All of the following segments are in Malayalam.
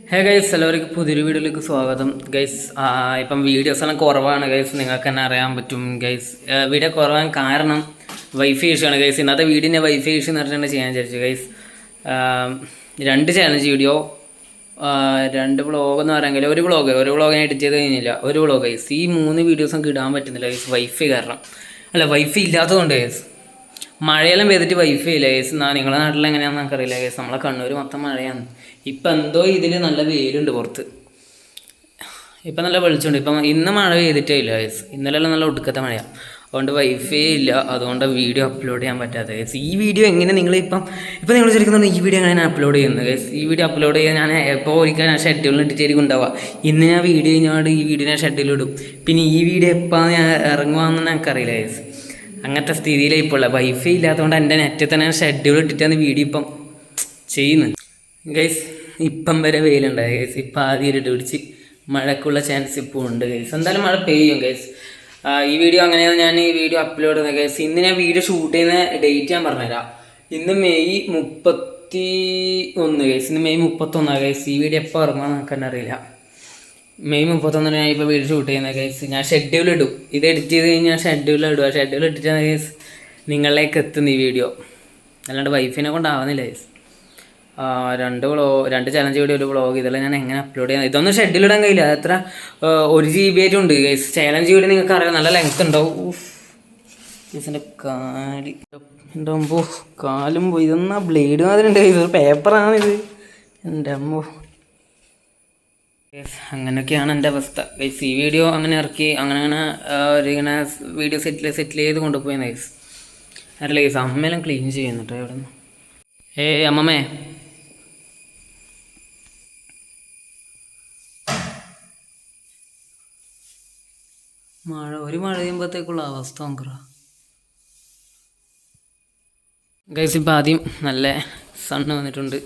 ഹേ ഗൈസ്, എല്ലാവർക്കും പുതിയൊരു വീഡിയോയിലേക്ക് സ്വാഗതം. ഗൈസ്, ഇപ്പം വീഡിയോസ് എല്ലാം കുറവാണ് ഗൈസ്, നിങ്ങൾക്ക് തന്നെ അറിയാൻ പറ്റും ഗൈസ്. വീഡിയോ കുറവാൻ കാരണം വൈഫൈ ഇഷ്യൂ ആണ് ഗൈസ്. ഇന്നത്തെ വീഡിയോൻ്റെ വൈഫൈ ഇഷ്യൂ എന്ന് പറഞ്ഞിട്ട് ചെയ്യാൻ വിചാരിച്ചു ഗൈസ്. 2 ചാലഞ്ച് വീഡിയോ, 2 വ്ളോഗ് എന്ന് പറയാമെങ്കിൽ ഒരു വ്ളോഗ് ഞാൻ എഡിറ്റ് ചെയ്ത് കഴിഞ്ഞില്ല. ഒരു വ്ളോഗ് ഗൈസ്. ഈ 3 വീഡിയോസും ഇടാൻ പറ്റുന്നില്ല ഗൈസ്, വൈഫൈ കാരണം. അല്ല, വൈഫൈ ഇല്ലാത്തതുകൊണ്ട് ഗൈസ്. മഴയെല്ലാം പെയ്തിട്ട് വൈഫൈ ഇല്ല ഗൈസ്. നിങ്ങളുടെ നാട്ടിൽ എങ്ങനെയാണെന്ന് നമുക്കറിയില്ല ഗൈസ്. നമ്മളെ കണ്ണൂർ മൊത്തം മഴയാണ്. ഇപ്പം എന്തോ ഇതിൽ നല്ല വെയിലുണ്ട് പുറത്ത്. ഇപ്പം നല്ല വെളിച്ചമുണ്ട്. ഇപ്പം ഇന്ന് മഴ പെയ്തിട്ടേ ഇല്ല ഗൈസ്. ഇന്നലെല്ലാം നല്ല ഒടുക്കത്തെ മഴയാണ്. അതുകൊണ്ട് വൈഫൈ ഇല്ല. അതുകൊണ്ട് വീഡിയോ അപ്ലോഡ് ചെയ്യാൻ പറ്റാത്ത ഗൈസ്. ഈ വീഡിയോ എങ്ങനെ നിങ്ങളിപ്പം നിങ്ങൾ ശരിക്കും ഈ വീഡിയോ എങ്ങനെ ഞാൻ അപ്ലോഡ് ചെയ്യുന്നത് ഗൈസ്? ഈ വീഡിയോ അപ്ലോഡ് ചെയ്യാൻ ഞാൻ എപ്പോൾ ഒരിക്കൽ ഞാൻ ഷെഡ്യൂളിൽ ഇട്ടിട്ടായിരിക്കും ഉണ്ടാവുക. ഇന്ന് ഞാൻ വീഡിയോ കഴിഞ്ഞാൽ ഈ വീഡിയോ ഞാൻ ഷെഡ്യൂളിടും. പിന്നെ ഈ വീഡിയോ എപ്പോൾ ഞാൻ ഇറങ്ങുവാന്ന് എനിക്കറിയില്ല ഗൈസ്. അങ്ങനത്തെ സ്ഥിതിയിലാണ് ഇപ്പോൾ ഉള്ളത്. വൈഫൈ ഇല്ലാത്തതുകൊണ്ട് എൻ്റെ നെറ്റിൽ തന്നെ ഷെഡ്യൂൾ ഇട്ടിട്ടാണ് വീഡിയോ ഇപ്പം ചെയ്യുന്നത് ഗൈസ്. ഇപ്പം വരെ വെയിലുണ്ടായി ഗൈസ്. ഇപ്പം ആദ്യം ഇരുട്ട് പിടിച്ച് മഴക്കുള്ള ചാൻസ് ഇപ്പോൾ ഉണ്ട് ഗൈസ്. എന്തായാലും മഴ പെയ്യും ഗൈസ്. ഈ വീഡിയോ അങ്ങനെയാണ് ഞാൻ ഈ വീഡിയോ അപ്ലോഡ് ചെയ്യുന്നത് ഗൈസ്. ഇന്ന് ഞാൻ വീഡിയോ ഷൂട്ട് ചെയ്യുന്ന ഡേറ്റ് ഞാൻ പറഞ്ഞുതരാം. ഇന്ന് മെയ് 31 ഗൈസ്. ഇന്ന് മെയ് 31 ഗൈസ്. ഈ വീഡിയോ എപ്പോൾ ഇറങ്ങുമെന്ന് നമുക്ക് തന്നെ അറിയില്ല. മെയ് 31 ഞാൻ ഇപ്പോൾ വീഡിയോ ഷൂട്ട് ചെയ്യുന്നത് ഗൈസ്. ഞാൻ ഷെഡ്യൂൾ ഇടും. ഇത് എഡിറ്റ് ചെയ്ത് കഴിഞ്ഞാൽ ഷെഡ്യൂൾ ഇടുക. ഷെഡ്യൂൾ ഇട്ടിട്ടാണ് ഗൈസ് നിങ്ങളിലേക്ക് എത്തുന്ന ഈ വീഡിയോ. അല്ലാണ്ട് വൈഫിനെ കൊണ്ടാവുന്നില്ല ഗൈസ്. 2 ചലഞ്ച് വീഡിയോ, ഒരു വ്ളോഗ്, ഇതെല്ലാം ഞാൻ എങ്ങനെ അപ്ലോഡ് ചെയ്യാം? ഇതൊന്നും ഷെഡ്യൂൾ ഇടാൻ കഴിയില്ല. അത്ര 1 GB ആയിട്ടുണ്ട് ഗൈസ്. ചലഞ്ച് വീഡിയോ നിങ്ങൾക്ക് അറിയാം, നല്ല ലെങ്ത് ഉണ്ടാവും. ഗൈസിൻ്റെ ഉണ്ടാകുമ്പോൾ കാലും പോയി. ഇതെന്നാ ബ്ലേഡ് മാതിരി ഉണ്ട് ഗൈസ്. ഒരു പേപ്പറാണിത്. എൻ്റെ അമ്മോ. അങ്ങനെയൊക്കെയാണ് എൻ്റെ അവസ്ഥ ഗൈസ്. ഈ വീഡിയോ അങ്ങനെ ഇറക്കി അങ്ങനെ ഇങ്ങനെ വീഡിയോ സെറ്റിൽ ചെയ്ത് കൊണ്ടുപോയി ഗൈസ്. അറിയില്ല ഗൈസ്, അമ്മയെല്ലാം ക്ലീൻ ചെയ്യുന്നുട്ടോ ഇവിടെ നിന്ന്. അമ്മമ്മേ, മഴ പെയ്യുമ്പോഴത്തേക്കുള്ള അവസ്ഥ നോക്കറ ഗൈസ്. ഇപ്പം ആദ്യം നല്ല സണ്ണ് വന്നിട്ടുണ്ട്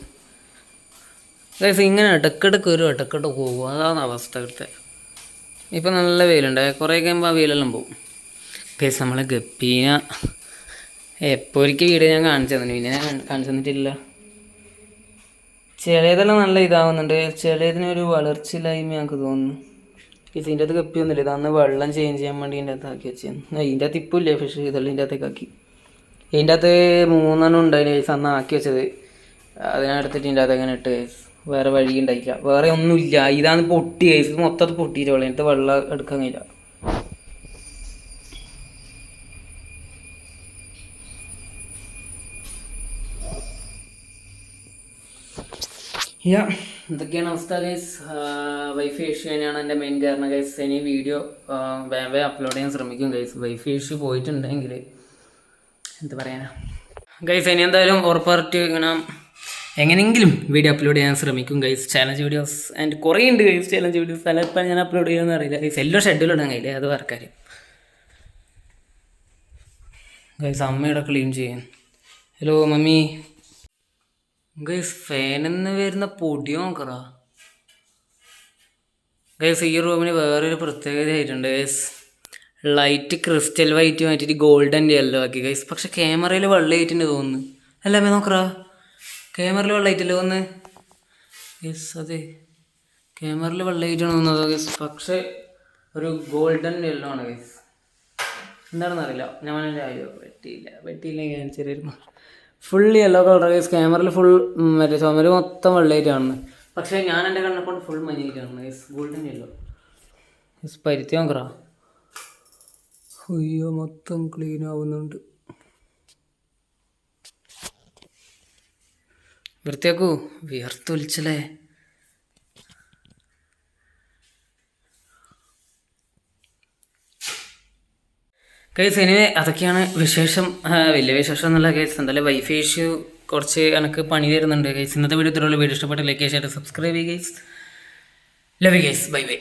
ഗൈസ്. ഇങ്ങനെ ഇടക്കിടക്ക് വരും, ഇടക്കിടക്ക് പോകും. അതാണ് അവസ്ഥ ഇവിടുത്തെ. ഇപ്പം നല്ല വെയിലുണ്ട്. കുറേ കഴിയുമ്പോൾ ആ വെയിലെല്ലാം പോകും ഗൈസ്. നമ്മളെ ഗപ്പീന എപ്പോൾ ഒരിക്കൽ വീഡിയോ ഞാൻ കാണിച്ചു തന്നെ, പിന്നെ ഞാൻ കാണിച്ചു തന്നിട്ടില്ല. ചിലതെല്ലാം നല്ല ഇതാവുന്നുണ്ട്, ചിലതിനൊരു വളർച്ചയില്ലായ്മ ഞങ്ങൾക്ക് തോന്നുന്നു. ഇതിൻ്റെ അകത്ത് ഗപ്പിയൊന്നുമില്ല. ഇതന്ന് വെള്ളം ചേഞ്ച് ചെയ്യാൻ വേണ്ടി ഇതിൻ്റെ അകത്ത് ആക്കി വെച്ചാണ്. ഇതിൻ്റെ അകത്ത് ഇപ്പില്ലേ ഫിഷ്, ഇതെല്ലാം ഇതിൻ്റെ അകത്തേക്ക് ആക്കി. ഇതിൻ്റെ അകത്ത് 3 ഉണ്ടായിന് ഗൈസ് അന്ന് ആക്കി വെച്ചത്. അതിനടുത്തിട്ട് ഇതിൻ്റെ അകത്ത് അങ്ങനെ ഇട്ട് ഗൈസ്. വേറെ വഴി ഉണ്ടായില്ല, വേറെ ഒന്നുമില്ല. ഇതാണ് പൊട്ടി ഗൈസ്. ഇത് മൊത്തത്തിൽ പൊട്ടിയിട്ട് വെള്ളം എടുത്ത് വെള്ളം എടുക്കാൻ കഴിയില്ല. ഇതൊക്കെയാണ് അവസ്ഥ ഗൈസ്. വൈഫൈ ഇഷ്യൂ തന്നെയാണ് എൻ്റെ മെയിൻ കാരണം ഗൈസ്. ഇനി വീഡിയോ വേഗം അപ്ലോഡ് ചെയ്യാൻ ശ്രമിക്കും ഗൈസ്. വൈഫൈ ഇഷ്യൂ പോയിട്ടുണ്ടെങ്കിൽ എന്ത് പറയാനാ ഗൈസ്. ഇനി എന്തായാലും ഉറപ്പായിട്ട് ഇങ്ങനെ എങ്ങനെയെങ്കിലും വീഡിയോ അപ്ലോഡ് ചെയ്യാൻ ശ്രമിക്കും ഗൈസ്. ചാലഞ്ച് വീഡിയോസ് ആൻഡ് കുറേ ഉണ്ട് ഗൈസ്. ചാലഞ്ച് വീഡിയോസ് ചിലപ്പോൾ ഞാൻ അപ്ലോഡ് ചെയ്യുമെന്ന് അറിയില്ല ഗൈസ്. എല്ലാം ഷെഡ്യൂൾ ഇടാൻ കഴിയില്ല, അത് വേറെ കാര്യം ഗൈസ്. അമ്മയുടെ ക്ലീൻ ചെയ്യാൻ. Hello mummy. ഗൈസ്, ഫാനിന്ന് വരുന്ന പൊടി നോക്കറ ഗൈസ്. ഈ റൂമിന് വേറൊരു പ്രത്യേകത ആയിട്ടുണ്ട് ഗൈസ്. ലൈറ്റ് ക്രിസ്റ്റൽ വൈറ്റ് മാറ്റിയിട്ട് ഗോൾഡൻ യെല്ലോ ആക്കി ഗൈസ്. പക്ഷെ ക്യാമറയിൽ വെള്ളമായിട്ടുണ്ട് തോന്നുന്നു. അല്ല അമ്മ നോക്കറ, ക്യാമറയിൽ വെള്ളമായിട്ടല്ലേ തോന്നുന്നത് ഗൈസ്. അതെ, ക്യാമറയിൽ വെള്ളമായിട്ടാണ് തോന്നുന്നത് ഗൈസ്. പക്ഷെ ഒരു ഗോൾഡൻ യെല്ലോ ആണ് ഗൈസ്. എന്താണെന്ന് അറിയില്ല. ഞാൻ വെട്ടിയില്ല ചെറിയൊരു ഫുൾ യെല്ലോ കളർ ഗൈസ്. ക്യാമറയിൽ ഫുൾ മറ്റേ ചുമര് മൊത്തം വെള്ളമായിട്ട് കാണുന്നത്. പക്ഷേ ഞാൻ എൻ്റെ കണ്ണെ കൊണ്ട് ഫുൾ മഞ്ഞായിട്ട് കാണുന്നത് ഗൈസ്. Golden yellow guys. പരുത്തി നോക്കറ. അയ്യോ, മൊത്തം ക്ലീൻ ആവുന്നുണ്ട്. വൃത്തിയാക്കൂ, വിയർത്തൊലിച്ചല്ലേ കേസ്. എനിവേ അതൊക്കെയാണ് വിശേഷം. വലിയ വിശേഷം എന്നല്ല കേസ്. എന്തായാലും വൈഫൈ ഇഷ്യൂ കുറച്ച് എനിക്ക് പണി തരുന്നുണ്ട് കേസ്. ഇന്നത്തെ വീഡിയോ ഇത്രയുള്ള വീഡിയോ ഇഷ്ടപ്പെട്ട ലൈക്ക് ചെയ്യാൻ സബ്സ്ക്രൈബ് ചെയ്യുക case. Love you case. Bye bye.